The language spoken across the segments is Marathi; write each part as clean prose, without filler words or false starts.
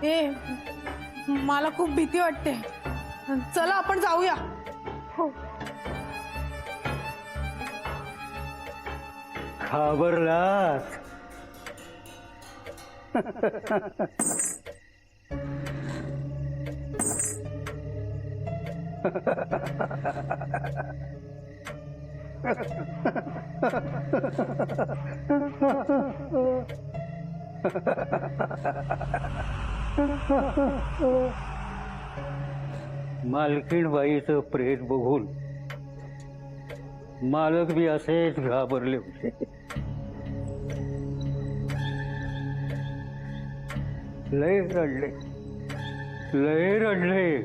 ए मला खूप भीती वाटते. चला आपण जाऊया. हो. घाबरलास? मालकीण बाईचं प्रेत बघून मालक बी असेच घाबरले होते. लय रडले, लय रडले.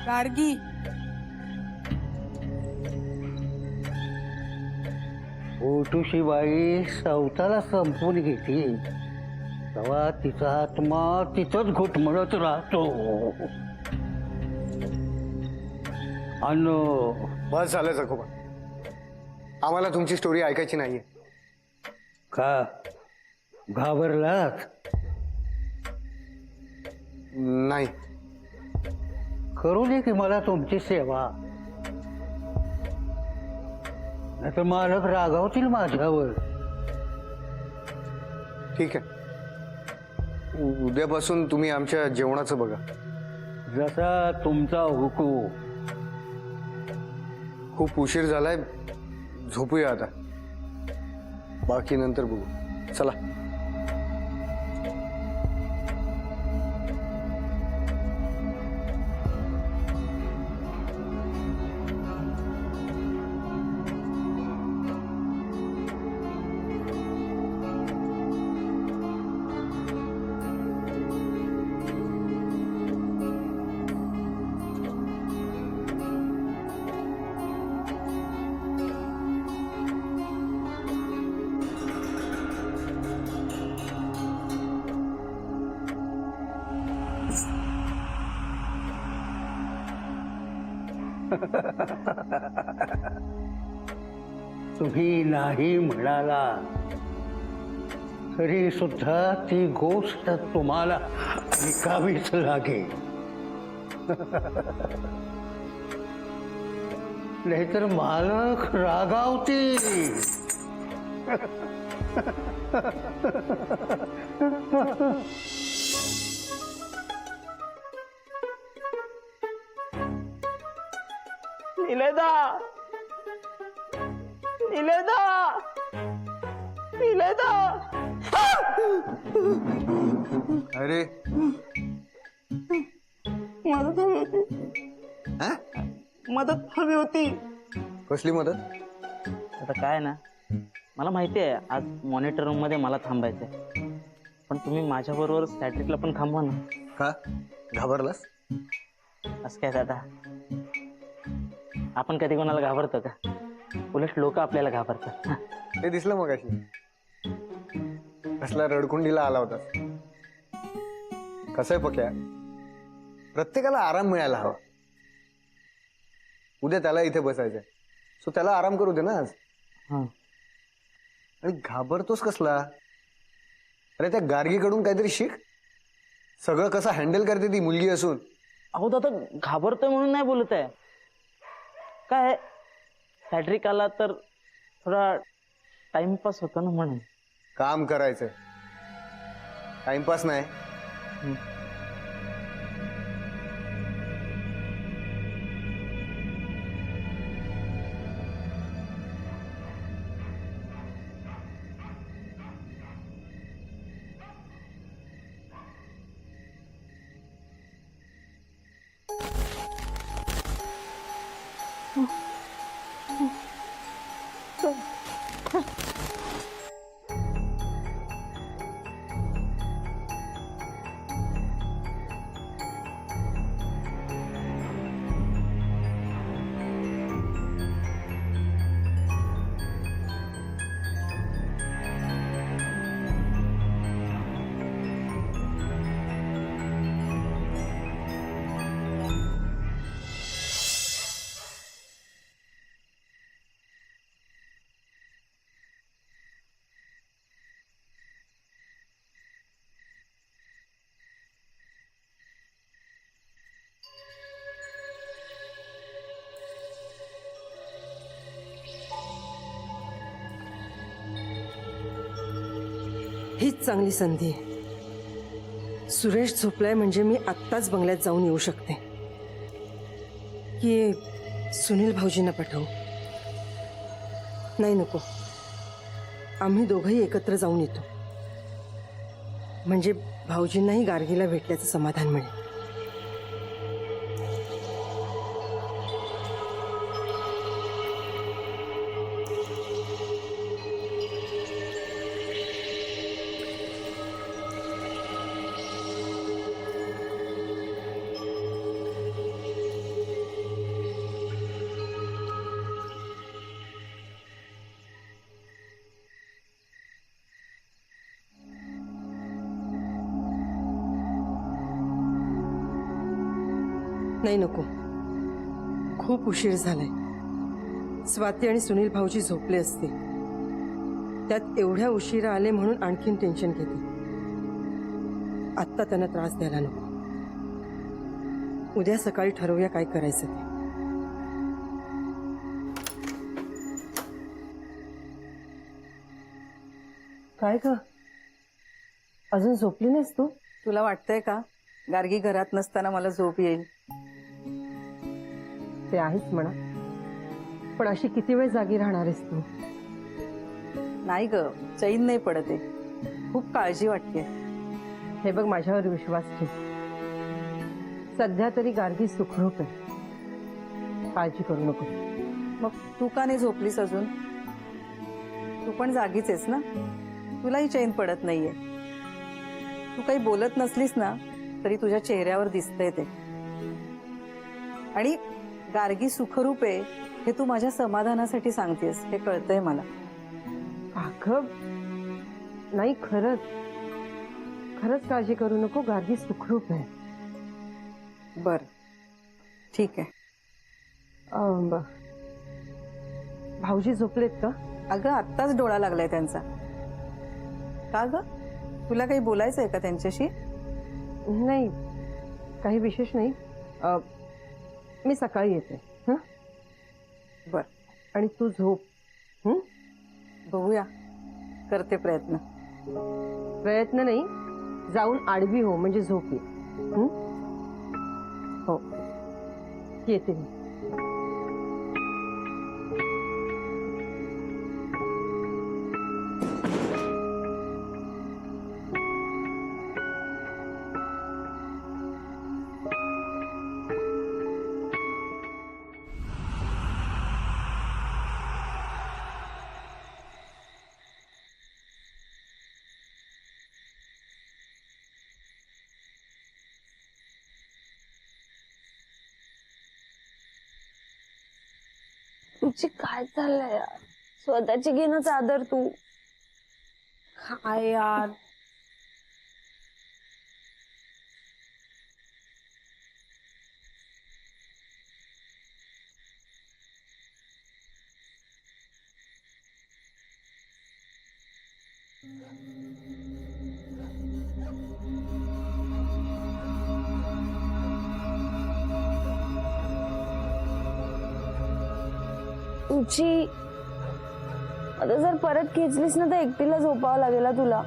गार्गी, ओटूशी बाई सवताला संपून घेते तेव्हा तिचा आत्मा तिथंच घुटमळत राहतो. आणि बस झालं जखोबा, आम्हाला तुमची स्टोरी ऐकायची नाहीये. का घाबरलात? नाही. करू दे की मला तुमची सेवा, नाहीतर मालक रागावतील माझ्यावर. ठीक आहे, उद्यापासून तुम्ही आमच्या जेवणाचं बघा. जसा तुमचा हुकूम. खूप उशीर झालाय, झोपूया आता. बाकी नंतर बघू. चला. तुम्ही नाही म्हणाला तरी सुद्धा ती गोष्ट तुम्हाला ऐकावीच लागेल. नाहीतर मालक रागावतील. निलेदा, निलेदा, निलेदा. अरे मदत हवी होती. हा? मदत हवी होती. कसली मदत? आता काय ना, मला माहिती आहे आज मॉनिटर रूम मध्ये मला थांबायचंय, पण तुम्ही माझ्या बरोबर सॅट्रिकला पण थांबवा ना. का घाबरलास? असं काय दादा, आपण कधी कोणाला घाबरतो का? उलट लोक आपल्याला घाबरतात. ते दिसलं मग अशी कसला रडकुंडीला आला होता. कसं आहे पक्या, प्रत्येकाला आराम मिळायला हवा. उद्या त्याला इथे बसायचंय, सो त्याला आराम करू दे ना आज. आणि घाबरतोस कसला? अरे त्या गार्गीकडून काहीतरी शिक. सगळं कसं हँडल करते ती मुलगी असून. अहो दादा, घाबरतोय म्हणून नाही बोलत आहे. काय सॅट्रिक आला तर थोडा टाइमपास होतो ना म्हणून. काम करायचंय, टाइमपास नाही. हीच चांगली संधी आहे. सुरेश झोपलाय म्हणजे मी आत्ताच बंगल्यात जाऊन येऊ शकते. की सुनील भाऊजींना पाठवू? नाही, नको. आम्ही दोघंही एकत्र जाऊन येतो. म्हणजे भाऊजींनाही गार्गीला भेटल्याचं समाधान मिळेल. नाही, नको. खूप उशीर झालाय. स्वाती आणि सुनील भाऊजी झोपले असते. त्यात एवढ्या उशिरा आले म्हणून आणखीन टेन्शन घेते. आत्ता त्यांना त्रास द्यायला नको. उद्या सकाळी ठरवूया काय करायचं ते. काय ग, अजून झोपली नाहीस तू? तुला वाटतंय का गार्गी घरात नसताना मला झोप येईल? ते आहेच म्हणा, पण अशी किती वेळ जागी राहणार आहेस तू? नाही ग, चैन नाही पडत आहे. खूप काळजी वाटते. हे बघ, माझ्यावर विश्वास ठेव. सध्या तरी गार्गी सुखरूप आहे. काळजी करू नको. मग तू का नाही झोपलीस अजून? तू पण जागीच आहेस ना? तुलाही चैन पडत नाहीये. तू काही बोलत नसलीस ना तरी तुझ्या चेहऱ्यावर दिसतंय ते. आणि गार्गी सुखरूप आहे हे तू माझ्या समाधानासाठी सांगतेस, हे कळतंय मला. अगं नाही, खरंच खरंच काळजी करू नको. गार्गी सुखरूप आहे. बर, ठीक आहे. भाऊजी झोपलेत का? अगं आत्ताच डोळा लागलाय त्यांचा. का ग, तुला काही बोलायचं आहे का त्यांच्याशी? नाही, काही विशेष नाही. मी सकाळी येते. हं? बर. आणि तू झोप. हं? बघूया, करते प्रयत्न. प्रयत्न नाही, जाऊन आडवी हो, म्हणजे झोप ये. हं? हो, येते मी. तुझी काय चाललंय यार? स्वतःची घे ना चादर तू. काय यार, तुझी आता जर परत खेचलीस ना तर एकटीला झोपावं लागेल तुला.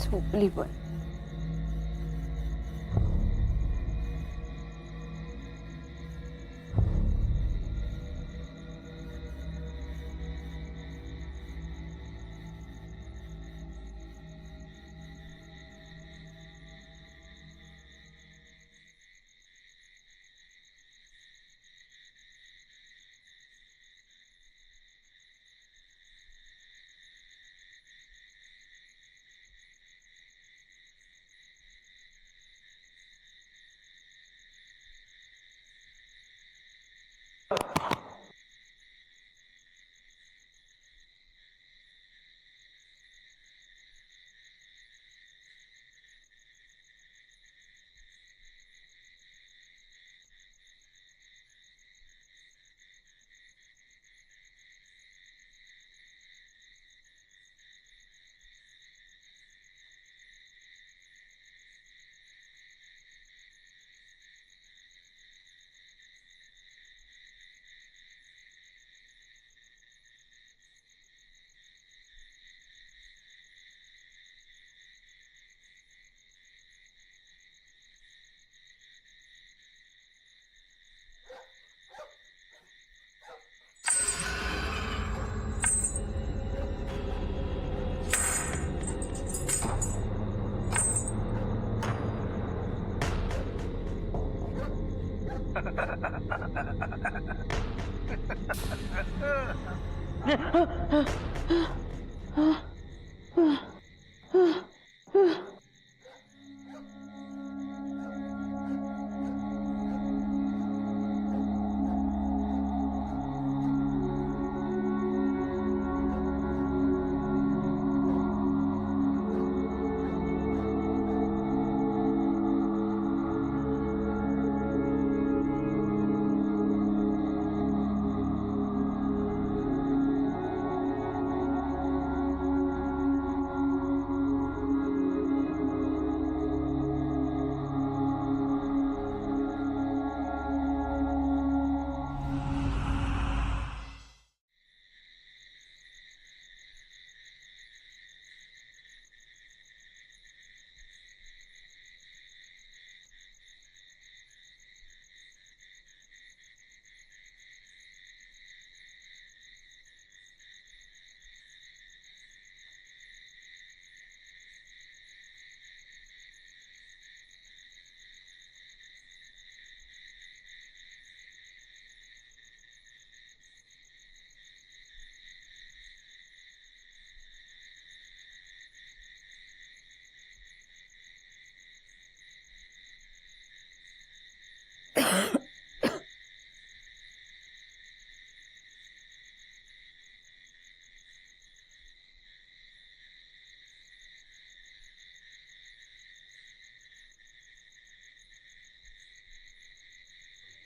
झोपली पण.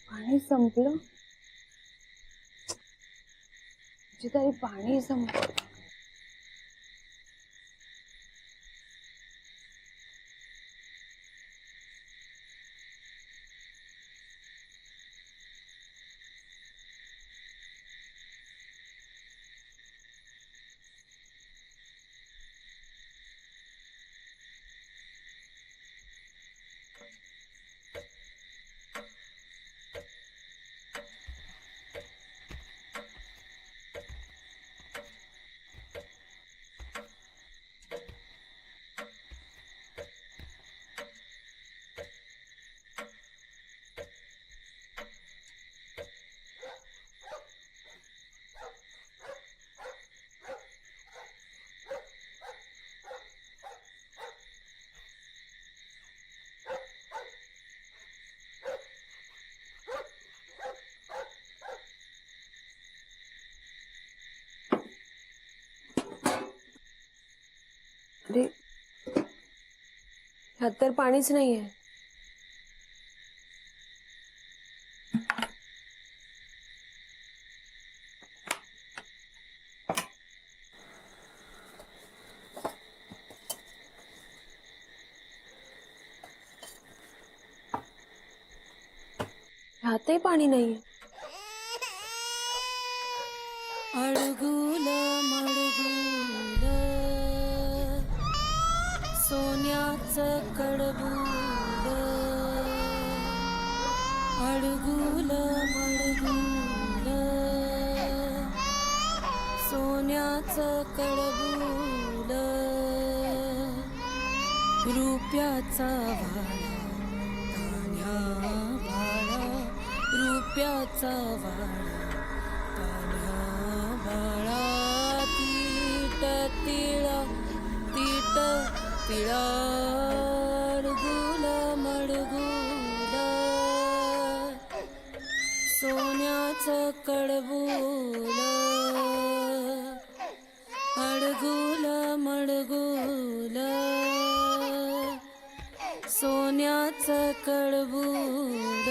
पाणी संपलं. तरी पाणी संपलं. अरे ह्यात तर पाणीच नाहीये. ह्यातही पाणी नाहीये. अडगुल मडगुल सोन्याचं कडबूल अडगुल मडगुल सोन्याचं कडबूल रुपयाचा वाळा तान्ह्या बाळा रुपयाचा वाळा तान्ह्या बाळा तीट तिळा तीट तिळा अडगुल मडगुल सोन्याचं कडबूल अडगुल मडगुल सोन्याचं कडबूल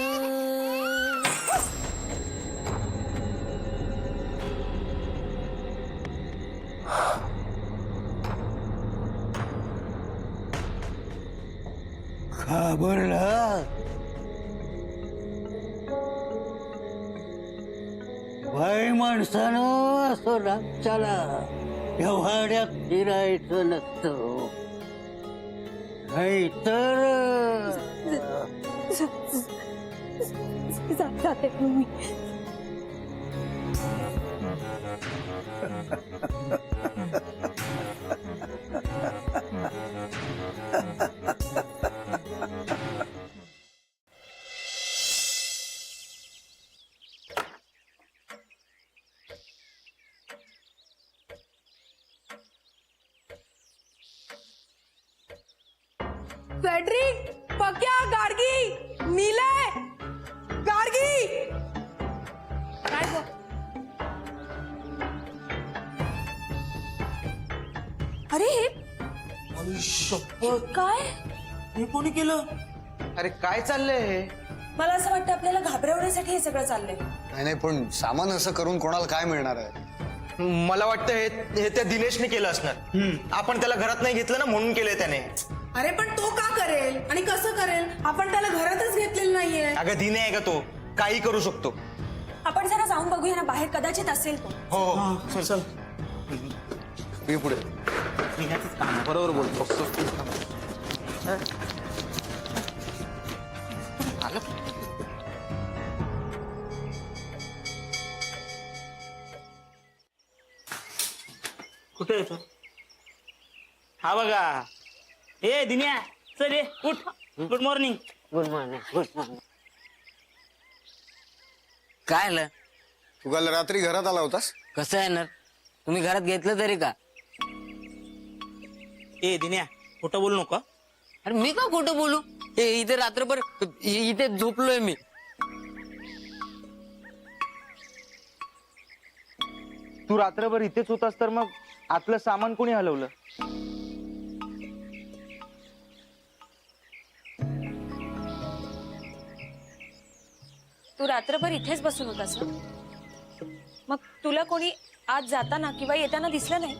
घाबरला बाई माणसानं असं रातच्याला एवढ्यात फिरायचं नसतं नाहीतर जाते मी. सेड्रिक, पक्या, गार्गी, नीले, गार्गी. काय गं? अरे काय हे कोणी केलं? अरे काय चाललंय हे? मला असं वाटतं आपल्याला घाबरवण्यासाठी हे सगळं चाललंय. नाही नाही, पण सामान असं करून कोणाला काय मिळणार आहे? मला वाटतं हे त्या दिनेशने केलं असणार. आपण त्याला घरात नाही घेतलं ना म्हणून केलंय त्याने. अरे पण तो का करेल आणि कसं करेल? आपण त्याला घरातच घेतलेलं नाहीये. अगं दिने आहे का तो, काही करू शकतो. आपण जरा जाऊन बघूया ना, बाहेर कदाचित असेल तो. हो चल चल. मी पुढे. बरोबर बोलतो. कुठे येतो? हा बघा. ए दिन्या, चल ये उठ. Good morning. Good morning. Good morning. काय आलं? तू काल रात्री घरात आला होतास? कसं येणार? तुम्ही घरात घेतलं तरी का? ए दिन्या, खोटं बोलू नका. अरे मी का खोटं बोलू? इथे रात्रभर इथे झोपलोय मी. तू रात्रभर इथेच होतास तर मग आपलं सामान कोणी हलवलं? तू रात्रभर इथेच बसून होतास ना? मग तुला कोणी आज जाताना किंवा येताना दिसलं नाही?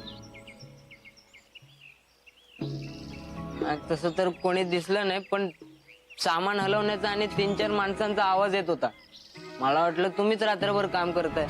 तसं तर कोणी दिसलं नाही, पण सामान हलवण्याचा आणि 3-4 माणसांचा आवाज येत होता. मला वाटलं तुम्हीच रात्रभर काम करताय.